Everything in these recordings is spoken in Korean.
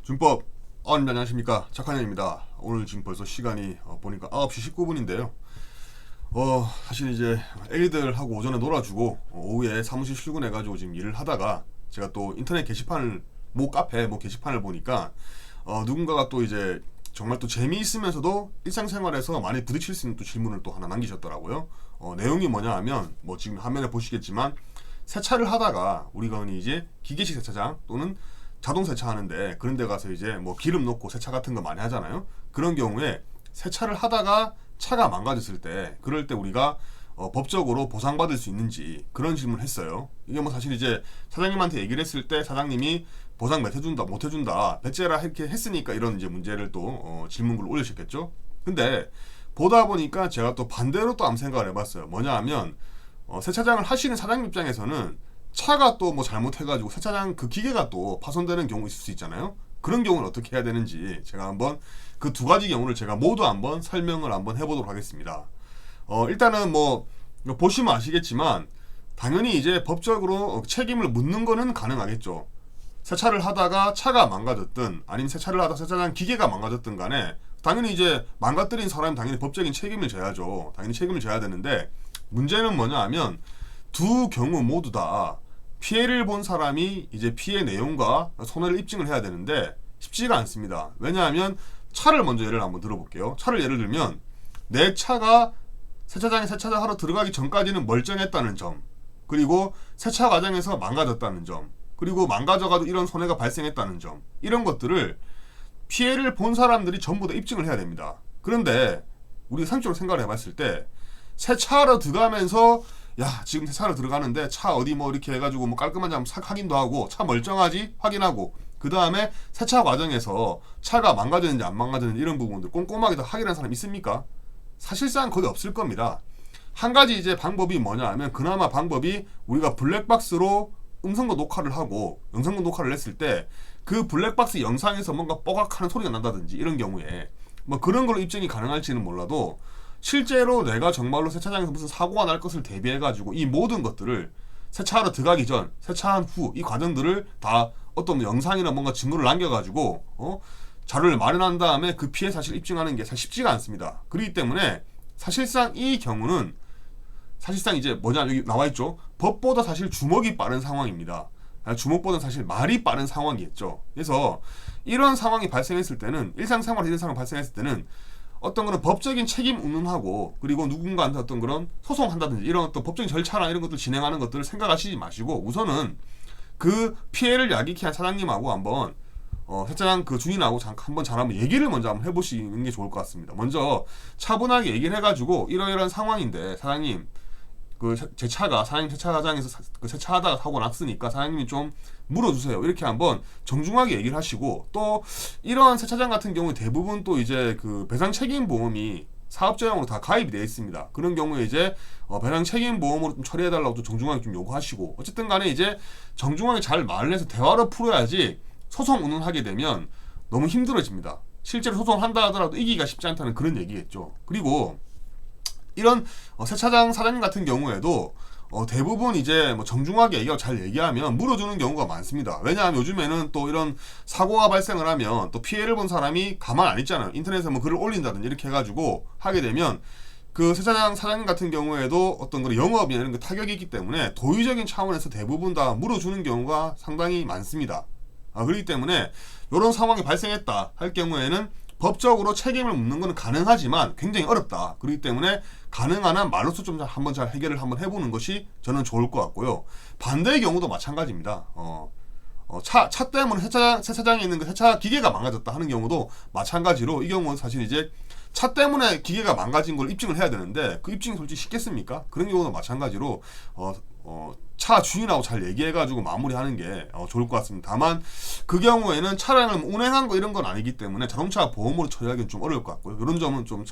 준법. 안녕하십니까, 착한형입니다. 오늘 지금 벌써 시간이 보니까 9시 19분인데요. 사실 이제 애기들하고 오전에 놀아주고 오후에 사무실 출근해가지고 지금 일을 하다가 제가 또 인터넷 게시판을 모 카페 뭐 게시판을 보니까 누군가가 또 이제 정말 또 재미있으면서도 일상생활에서 많이 부딪힐 수 있는 또 질문을 또 하나 남기셨더라고요. 내용이 뭐냐 하면 뭐 지금 화면에 보시겠지만 세차를 하다가 우리가 흔히 이제 기계식 세차장 또는 자동 세차하는데 그런 데 가서 이제 뭐 기름 넣고 세차 같은 거 많이 하잖아요. 그런 경우에 세차를 하다가 차가 망가졌을 때 그럴 때 우리가 법적으로 보상받을 수 있는지 그런 질문을 했어요. 이게 뭐 사실 이제 사장님한테 얘기를 했을 때 사장님이 보상 못 해준다 못 해준다 배째라 이렇게 했으니까 이런 이제 문제를 또 질문글을 올리셨겠죠. 근데 보다 보니까 제가 또 반대로 또 한번 생각을 해봤어요. 뭐냐 하면 세차장을 하시는 사장님 입장에서는 차가 또 뭐 잘못해가지고 세차장 그 기계가 또 파손되는 경우 있을 수 있잖아요. 그런 경우는 어떻게 해야 되는지 제가 한번 그 두 가지 경우를 제가 모두 한번 설명을 한번 해보도록 하겠습니다. 일단은 뭐 보시면 아시겠지만 당연히 이제 법적으로 책임을 묻는 거는 가능하겠죠. 세차를 하다가 차가 망가졌든 아니면 세차를 하다 세차장 기계가 망가졌든 간에 당연히 이제 망가뜨린 사람은 당연히 법적인 책임을 져야죠. 당연히 책임을 져야 되는데 문제는 뭐냐 하면 두 경우 모두 다 피해를 본 사람이 이제 피해 내용과 손해를 입증을 해야 되는데 쉽지가 않습니다. 왜냐하면 차를 먼저 예를 한번 들어볼게요. 차를 예를 들면 내 차가 세차장에 세차를 하러 들어가기 전까지는 멀쩡했다는 점, 그리고 세차 과정에서 망가졌다는 점, 그리고 망가져가지고 이런 손해가 발생했다는 점, 이런 것들을 피해를 본 사람들이 전부 다 입증을 해야 됩니다. 그런데 우리가 상식적으로 생각을 해봤을 때 세차하러 들어가면서 야 지금 세차로 들어가는데 차 어디 뭐 이렇게 해가지고 뭐 깔끔한지 한번 싹 확인도 하고 차 멀쩡하지 확인하고 그 다음에 세차 과정에서 차가 망가졌는지 안 망가졌는지 이런 부분들 꼼꼼하게 다 확인하는 사람 있습니까? 사실상 거의 없을 겁니다. 한 가지 이제 방법이 뭐냐 하면 그나마 방법이 우리가 블랙박스로 음성도 녹화를 하고 영상도 녹화를 했을 때 그 블랙박스 영상에서 뭔가 뽀각하는 소리가 난다든지 이런 경우에 뭐 그런 걸로 입증이 가능할지는 몰라도 실제로 내가 정말로 세차장에서 무슨 사고가 날 것을 대비해가지고 이 모든 것들을 세차하러 들어가기 전, 세차한 후 이 과정들을 다 어떤 영상이나 뭔가 증거를 남겨가지고 자료를 마련한 다음에 그 피해 사실을 입증하는 게 사실 쉽지가 않습니다. 그렇기 때문에 사실상 이 경우는 사실상 이제 뭐냐 여기 나와있죠. 법보다 사실 주먹이 빠른 상황입니다. 주먹보다 사실 말이 빠른 상황이겠죠. 그래서 이런 상황이 발생했을 때는 일상생활에 이런 상황이 발생했을 때는 어떤 그런 법적인 책임 운운하고 그리고 누군가한테 어떤 그런 소송한다든지 이런 어떤 법적인 절차나 이런 것들 진행하는 것들을 생각하시지 마시고 우선은 그 피해를 야기케 한 사장님하고 한번 세차장 그 주인하고 한번 잘 한번 얘기를 먼저 한번 해보시는 게 좋을 것 같습니다. 먼저 차분하게 얘기를 해가지고 이러이러한 상황인데 사장님 그 제 차가 사장님 세차장에서 그 세차하다가 사고 났으니까 사장님이 좀 물어주세요. 이렇게 한번 정중하게 얘기를 하시고 또 이러한 세차장 같은 경우에 대부분 또 이제 그 배상 책임 보험이 사업자용으로 다 가입이 되어 있습니다. 그런 경우에 이제 배상 책임 보험으로 좀 처리해달라고 좀 정중하게 좀 요구하시고 어쨌든 간에 이제 정중하게 잘 말을 해서 대화로 풀어야지 소송 운운하게 되면 너무 힘들어집니다. 실제로 소송을 한다 하더라도 이기기가 쉽지 않다는 그런 얘기겠죠. 그리고 이런 세차장 사장님 같은 경우에도 대부분 이제 뭐 정중하게 얘기하고 잘 얘기하면 물어주는 경우가 많습니다. 왜냐하면 요즘에는 또 이런 사고가 발생을 하면 또 피해를 본 사람이 가만 안 있잖아요. 인터넷에 뭐 글을 올린다든지 이렇게 해가지고 하게 되면 그 세차장 사장님 같은 경우에도 어떤 그런 영업이나 이런 거 타격이 있기 때문에 도의적인 차원에서 대부분 다 물어주는 경우가 상당히 많습니다. 그렇기 때문에 이런 상황이 발생했다 할 경우에는 법적으로 책임을 묻는 것은 가능하지만 굉장히 어렵다. 그렇기 때문에 가능한 한 말로써 좀 한번 잘 해결을 한번 해보는 것이 저는 좋을 것 같고요. 반대의 경우도 마찬가지입니다. 차 때문에 세차장에 있는 그 세차 기계가 망가졌다 하는 경우도 마찬가지로 이 경우는 사실 이제 차 때문에 기계가 망가진 걸 입증을 해야 되는데 그 입증이 솔직히 쉽겠습니까? 그런 경우도 마찬가지로 차 주인하고 잘 얘기해가지고 마무리하는 게 좋을 것 같습니다. 다만 그 경우에는 차량을 운행한 거 이런 건 아니기 때문에 자동차 보험으로 처리하기는 좀 어려울 것 같고요. 이런 점은 좀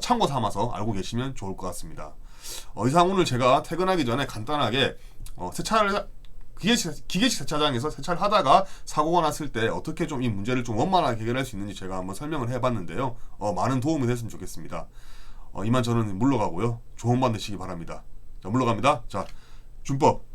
참고 삼아서 알고 계시면 좋을 것 같습니다. 이상 오늘 제가 퇴근하기 전에 간단하게 세차를 기계식 세차장에서 세차를 하다가 사고가 났을 때 어떻게 좀 이 문제를 좀 원만하게 해결할 수 있는지 제가 한번 설명을 해봤는데요. 많은 도움이 됐으면 좋겠습니다. 이만 저는 물러가고요. 조언 받으시기 바랍니다. 자, 물러갑니다. 자, 준법.